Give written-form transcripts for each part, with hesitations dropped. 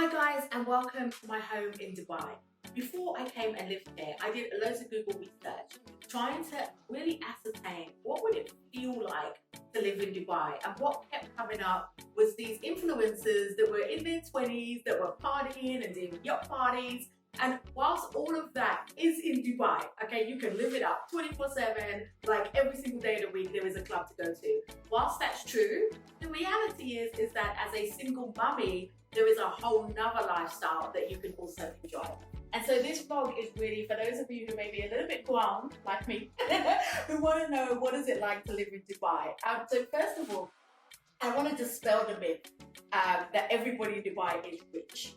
Hi guys, and welcome to my home in Dubai. Before I came and lived here, I did loads of Google research trying to really ascertain what would it feel like to live in Dubai. And what kept coming up was these influencers that were in their 20s that were partying and doing yacht parties. And whilst all of that is in Dubai, okay, you can live it up 24/7, like every single day of the week there is a club to go to. Whilst that's true, the reality is that as a single mummy, there is a whole nother lifestyle that you can also enjoy. And so this vlog is really for those of you who may be a little bit grown, like me, who want to know what is it like to live in Dubai. So first of all, I want to dispel the myth that everybody in Dubai is rich.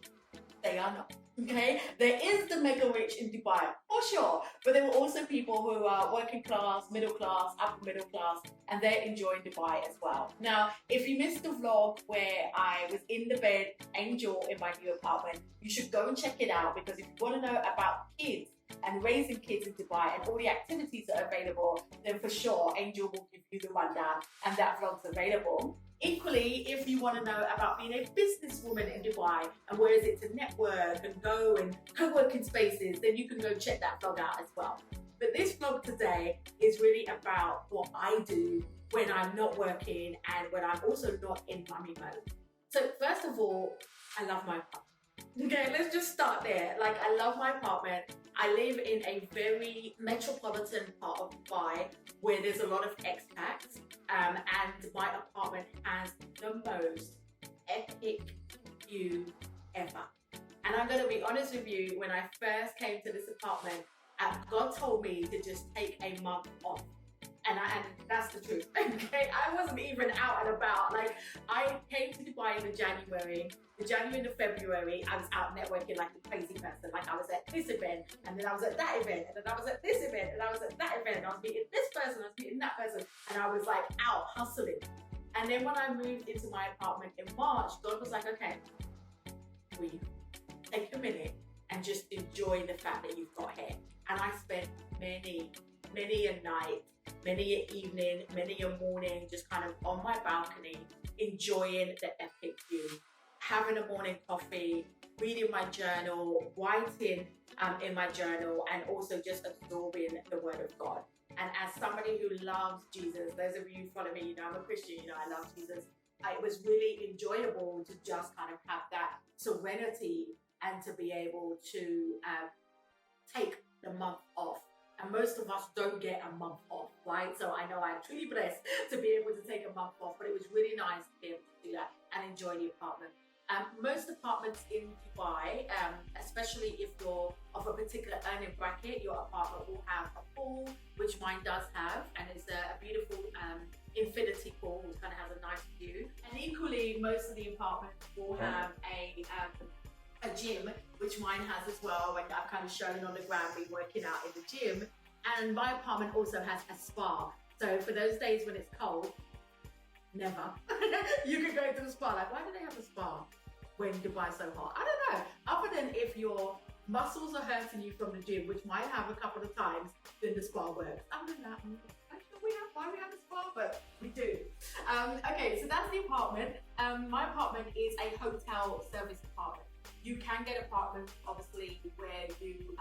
They are not. Okay, there is the mega rich in Dubai, for sure, but there were also people who are working class, middle class, upper middle class, and they're enjoying Dubai as well. Now, if you missed the vlog where I was in the bed, Angel, in my new apartment, you should go and check it out, because if you want to know about kids and raising kids in Dubai and all the activities that are available, then for sure Angel will give you the rundown, and that vlog's available. Equally, if you want to know about being a businesswoman in Dubai and where is it to network and go and co-working spaces, then you can go check that vlog out as well. But this vlog today is really about what I do when I'm not working and when I'm also not in mummy mode. So first of all, I love my apartment. Okay, let's just start there. Like, I love my apartment. I live in a very metropolitan part of Dubai where there's a lot of expats, and my apartment has the most epic view ever. And I'm going to be honest with you, when I first came to this apartment, God told me to just take a month off. And that's the truth, okay? I wasn't even out and about. Like, I came to Dubai in January and February, I was out networking like a crazy person. Like, I was at this event, and then I was at that event, and then I was at this event, and I was at that event, and I was meeting this person, I was meeting that person, and I was like out hustling. And then when I moved into my apartment in March, God was like, okay, we take a minute and just enjoy the fact that you've got here. And I spent many a night, many an evening, many a morning, just kind of on my balcony, enjoying the epic view, having a morning coffee, reading my journal, writing in my journal, and also just absorbing the word of God. And as somebody who loves Jesus, those of you who follow me, you know I'm a Christian, you know I love Jesus. It was really enjoyable to just kind of have that serenity and to be able to take the month off. And most of us don't get a month off, right? So I know I'm truly blessed to be able to take a month off, but it was really nice to be able to do that and enjoy the apartment. Most apartments in Dubai, especially if you're of a particular earning bracket, your apartment will have a pool, which mine does have, and it's a beautiful infinity pool, which kind of has a nice view. And equally, most of the apartments will have a gym, which mine has as well, and I've kind of shown on the ground me working out in the gym. And my apartment also has a spa. So for those days when it's cold, never, you can go to the spa. Like, why do they have a spa when Dubai's so hot? I don't know. Other than if your muscles are hurting you from the gym, which might have a couple of times, then the spa works. Other than that, I'm not sure why we have a spa, but we do. Okay, so that's the apartment. My apartment is a hotel service apartment. You can get apartments, obviously, where you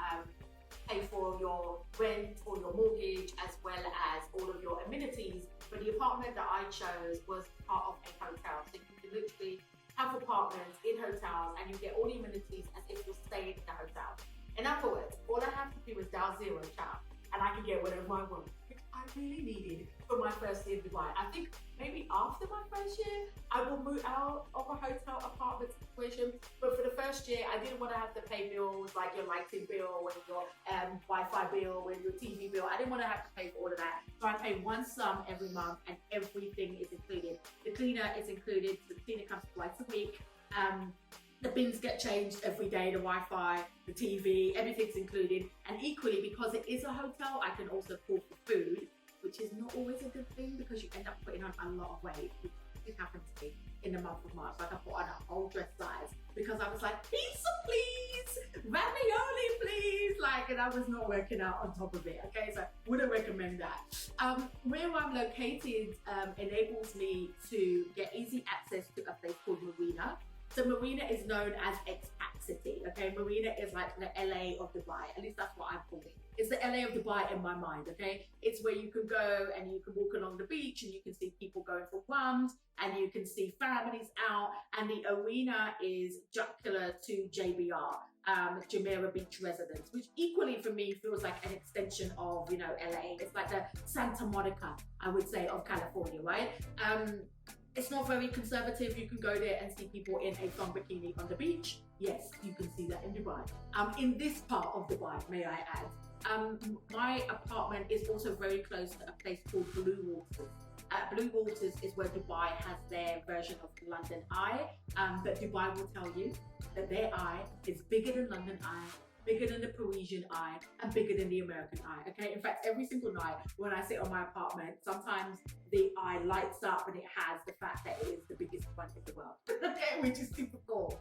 pay for your rent or your mortgage, as well as all of your amenities. But the apartment that I chose was part of a hotel. So you can literally have apartments in hotels and you get all the amenities as if you're staying in the hotel. In other words, all I have to do is dial 0, chat, and I can get whatever I want, which I really needed for my first year in Dubai. I think maybe after my first year, I will move out of a hotel apartment situation. But for the first year, I didn't want to have to pay bills like your lighting bill and your Wi-Fi bill and your TV bill. I didn't want to have to pay for all of that. So I pay one sum every month and everything is included. The cleaner is included. So the cleaner comes twice a week. The bins get changed every day, the Wi-Fi, the TV, everything's included. And equally, because it is a hotel, I can also call for food, which is not always a good thing because you end up putting on a lot of weight, which did happen to me in the month of March. Like, I put on a whole dress size because I was like, pizza please, ravioli please, like, and I was not working out on top of it, okay? So wouldn't recommend that. Where I'm located enables me to get easy access to a place called Marina. So Marina is known as expat city, okay? Marina is like the LA of Dubai, at least that's what I'm calling it. It's the LA of Dubai in my mind, okay? It's where you can go and you can walk along the beach and you can see people going for runs and you can see families out, and the arena is jocular to JBR, Jumeirah Beach Residence, which equally for me feels like an extension of, you know, LA. It's like the Santa Monica, I would say, of California, right? It's not very conservative. You can go there and see people in a thong bikini on the beach. Yes, you can see that in Dubai. In this part of Dubai, may I add. My apartment is also very close to a place called Blue Waters. Blue Waters is where Dubai has their version of London Eye, but Dubai will tell you that their eye is bigger than London Eye, bigger than the Parisian Eye, and bigger than the American Eye, okay? In fact, every single night when I sit on my apartment, sometimes the eye lights up and it has the fact that it is the biggest one in the world, okay? Which is super cool.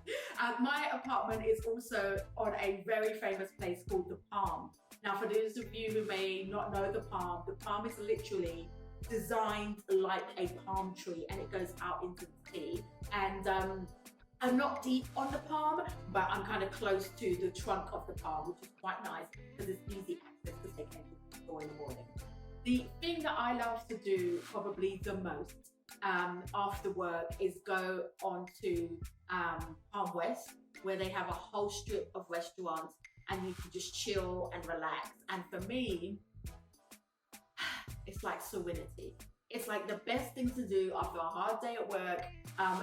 My apartment is also on a very famous place called The Palm. Now, for those of you who may not know The Palm is literally designed like a palm tree and it goes out into the sea. And I'm not deep on the palm, but I'm kind of close to the trunk of the palm, which is quite nice because it's easy access to take anything to the store in the morning. The thing that I love to do probably the most after work is go on to Palm West, where they have a whole strip of restaurants and you can just chill and relax. And for me, it's like serenity. It's like the best thing to do after a hard day at work.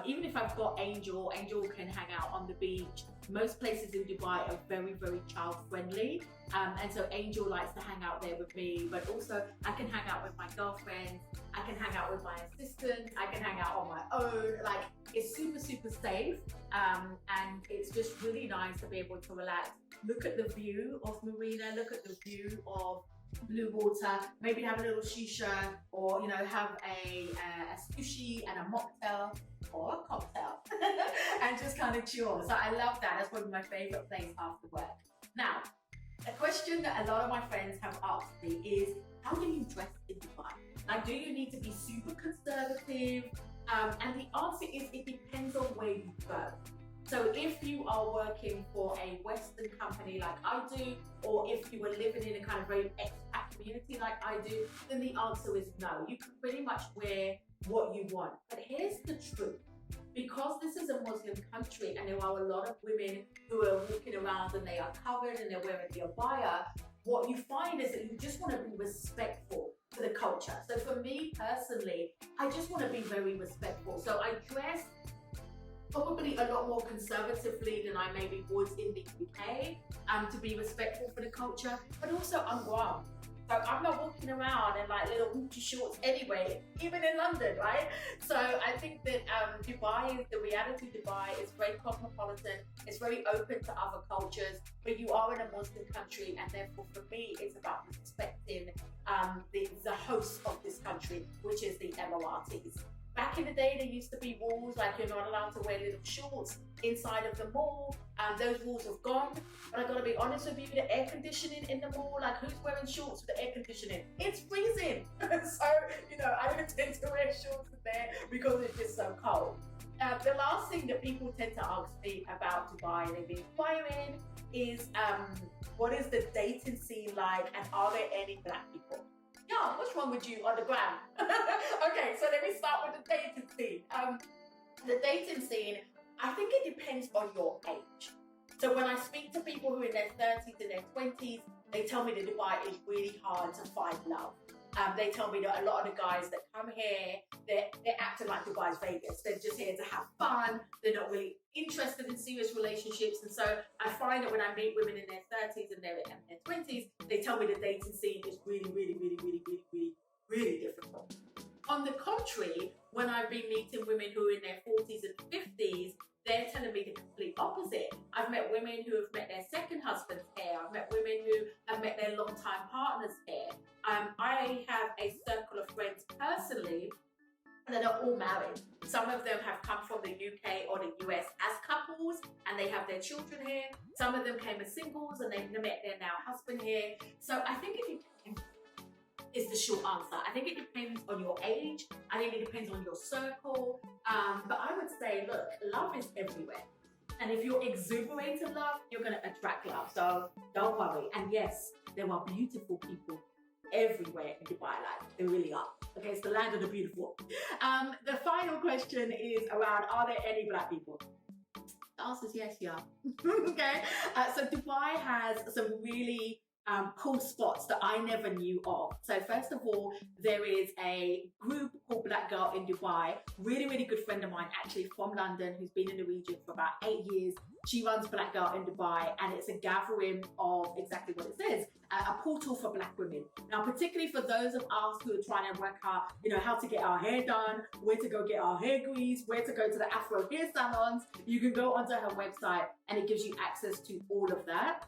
Even if I've got Angel can hang out on the beach. Most places in Dubai are very, very child friendly. And so Angel likes to hang out there with me, but also I can hang out with my girlfriends. I can hang out with my assistant. I can hang out on my own. Like, it's super, super safe. And it's just really nice to be able to relax. Look at the view of Marina, look at the view of Blue Water, maybe have a little shisha, or, you know, have a sushi and a mocktail or a cocktail and just kind of chill. So I love that. That's one of my favorite places after work. Now, a question that a lot of my friends have asked me is, how do you dress in Dubai? Like, do you need to be super conservative? And the answer is, it depends on where you go. So if you are working for a Western company like I do, or if you were living in a kind of very expat community like I do, then the answer is no. You can pretty much wear what you want. But here's the truth. Because this is a Muslim country and there are a lot of women who are walking around and they are covered and they're wearing the abaya, what you find is that you just want to be respectful to the culture. So for me personally, I just want to be very respectful. So I dress probably a lot more conservatively than I maybe would in the UK, to be respectful for the culture, but also I'm grown. So I'm not walking around in like little Gucci shorts anyway, even in London, right? So I think that the reality of Dubai is very cosmopolitan, it's very open to other cultures, but you are in a Muslim country, and therefore for me it's about respecting the host of this country, which is the Emiratis. Back in the day, there used to be rules like you're not allowed to wear little shorts inside of the mall. Those rules have gone. But I gotta be honest with you, the air conditioning in the mall, like who's wearing shorts with the air conditioning? It's freezing. So, you know, I don't tend to wear shorts in there because it's just so cold. The last thing that people tend to ask me about Dubai and they've been inquiring is, what is the dating scene like, and are there any black people? Yeah, what's wrong with you on the gram? Okay, so let me start with the dating scene. The dating scene, I think it depends on your age. So when I speak to people who are in their 30s and their 20s, they tell me that Dubai is really hard to find love. They tell me that a lot of the guys that come here, they're acting like Dubai's Vegas. They're just here to have fun. They're not really interested in serious relationships. And so I find that when I meet women in their 30s and their 20s, they tell me the dating scene is really, really, really, really, really, really, really difficult. On the contrary, when I've been meeting women who are in their 40s and 50s, they're telling me the complete opposite. I've met women who have met their second husbands here. I've met women who have met their long-time partners here. I have a circle of friends personally that are all married. Some of them have come from the UK or the US as couples and they have their children here. Some of them came as singles and they've met their now husband here. So I think it depends. is the short answer. I think it depends on your age. I think it depends on your circle. But I would say, look, love is everywhere. And if you're exuberating love, you're going to attract love. So don't worry. And yes, there are beautiful people everywhere in Dubai. Like, there really are. Okay, it's the land of the beautiful. The final question is around, are there any black people? The answer is yes, yeah. Okay, so Dubai has some really cool spots that I never knew of. So first of all, there is a group called Black Girl in Dubai. Really, really good friend of mine, actually from London, who's been in the region for about 8 years. She runs Black Girl in Dubai, and it's a gathering of exactly what it says, a portal for black women. Now, particularly for those of us who are trying to work out, how to get our hair done, where to go get our hair greased, where to go to the Afro hair salons, you can go onto her website and it gives you access to all of that.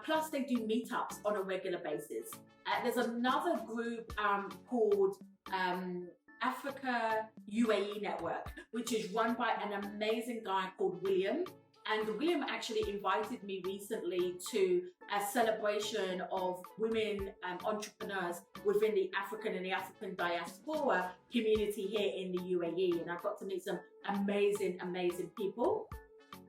Plus, they do meetups on a regular basis. There's another group called Africa UAE Network, which is run by an amazing guy called William. And William actually invited me recently to a celebration of women entrepreneurs within the African and the African diaspora community here in the UAE. And I got to meet some amazing, amazing people.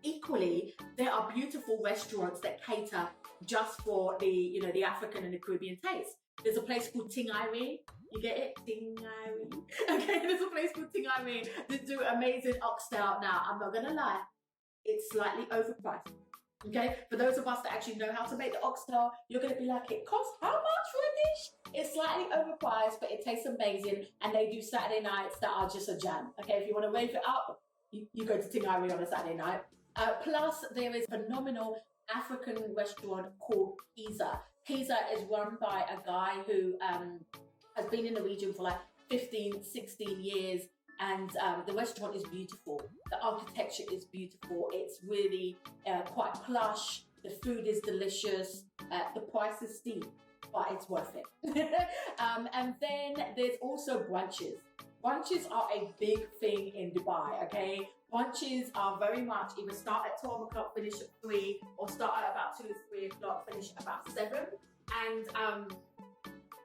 Equally, there are beautiful restaurants that cater just for the, the African and the Caribbean taste. There's a place called Ting Irene. You get it? Ting Irene. Okay, there's a place called Ting Irene that do amazing oxtail. Now, I'm not gonna lie, it's slightly overpriced. Okay, for those of us that actually know how to make the oxtail, you're gonna be like, it costs how much for a dish? It's slightly overpriced, but it tastes amazing. And they do Saturday nights that are just a jam. Okay, if you want to rave it up, you go to Ting Irene on a Saturday night. Plus, there is a phenomenal African restaurant called Pizza. Pizza is run by a guy who has been in the region for like 15, 16 years. And the restaurant is beautiful. The architecture is beautiful. It's really quite plush. The food is delicious. The price is steep, but it's worth it. And then there's also brunches. Brunches are a big thing in Dubai, okay? Brunches are very much either start at 12 o'clock, finish at 3, or start at about 2 or 3 o'clock, finish at about 7. And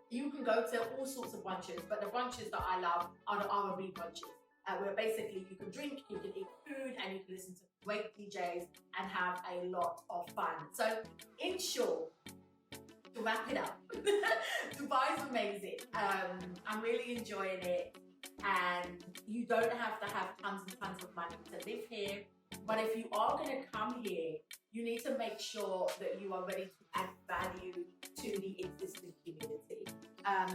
you can go to all sorts of brunches, but the brunches that I love are the R&B brunches, where basically you can drink, you can eat food, and you can listen to great DJs and have a lot of fun. So, in short, to wrap it up, Dubai is amazing. I'm really enjoying it. And you don't have to have tons and tons of money to live here. But if you are going to come here, you need to make sure that you are ready to add value to the existing community.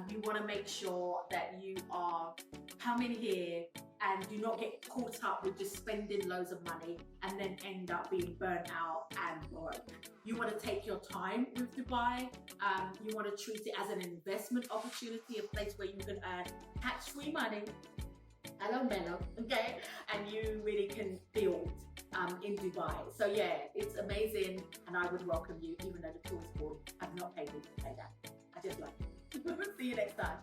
You want to make sure that you are coming here and do not get caught up with just spending loads of money and then end up being burnt out and broke. You want to take your time with Dubai. You want to treat it as an investment opportunity, a place where you can earn tax-free money. Hello, Mello, okay? And you really can build in Dubai. So yeah, it's amazing, and I would welcome you, even though the tourist board have not paid me to say that. I just love it. See you next time.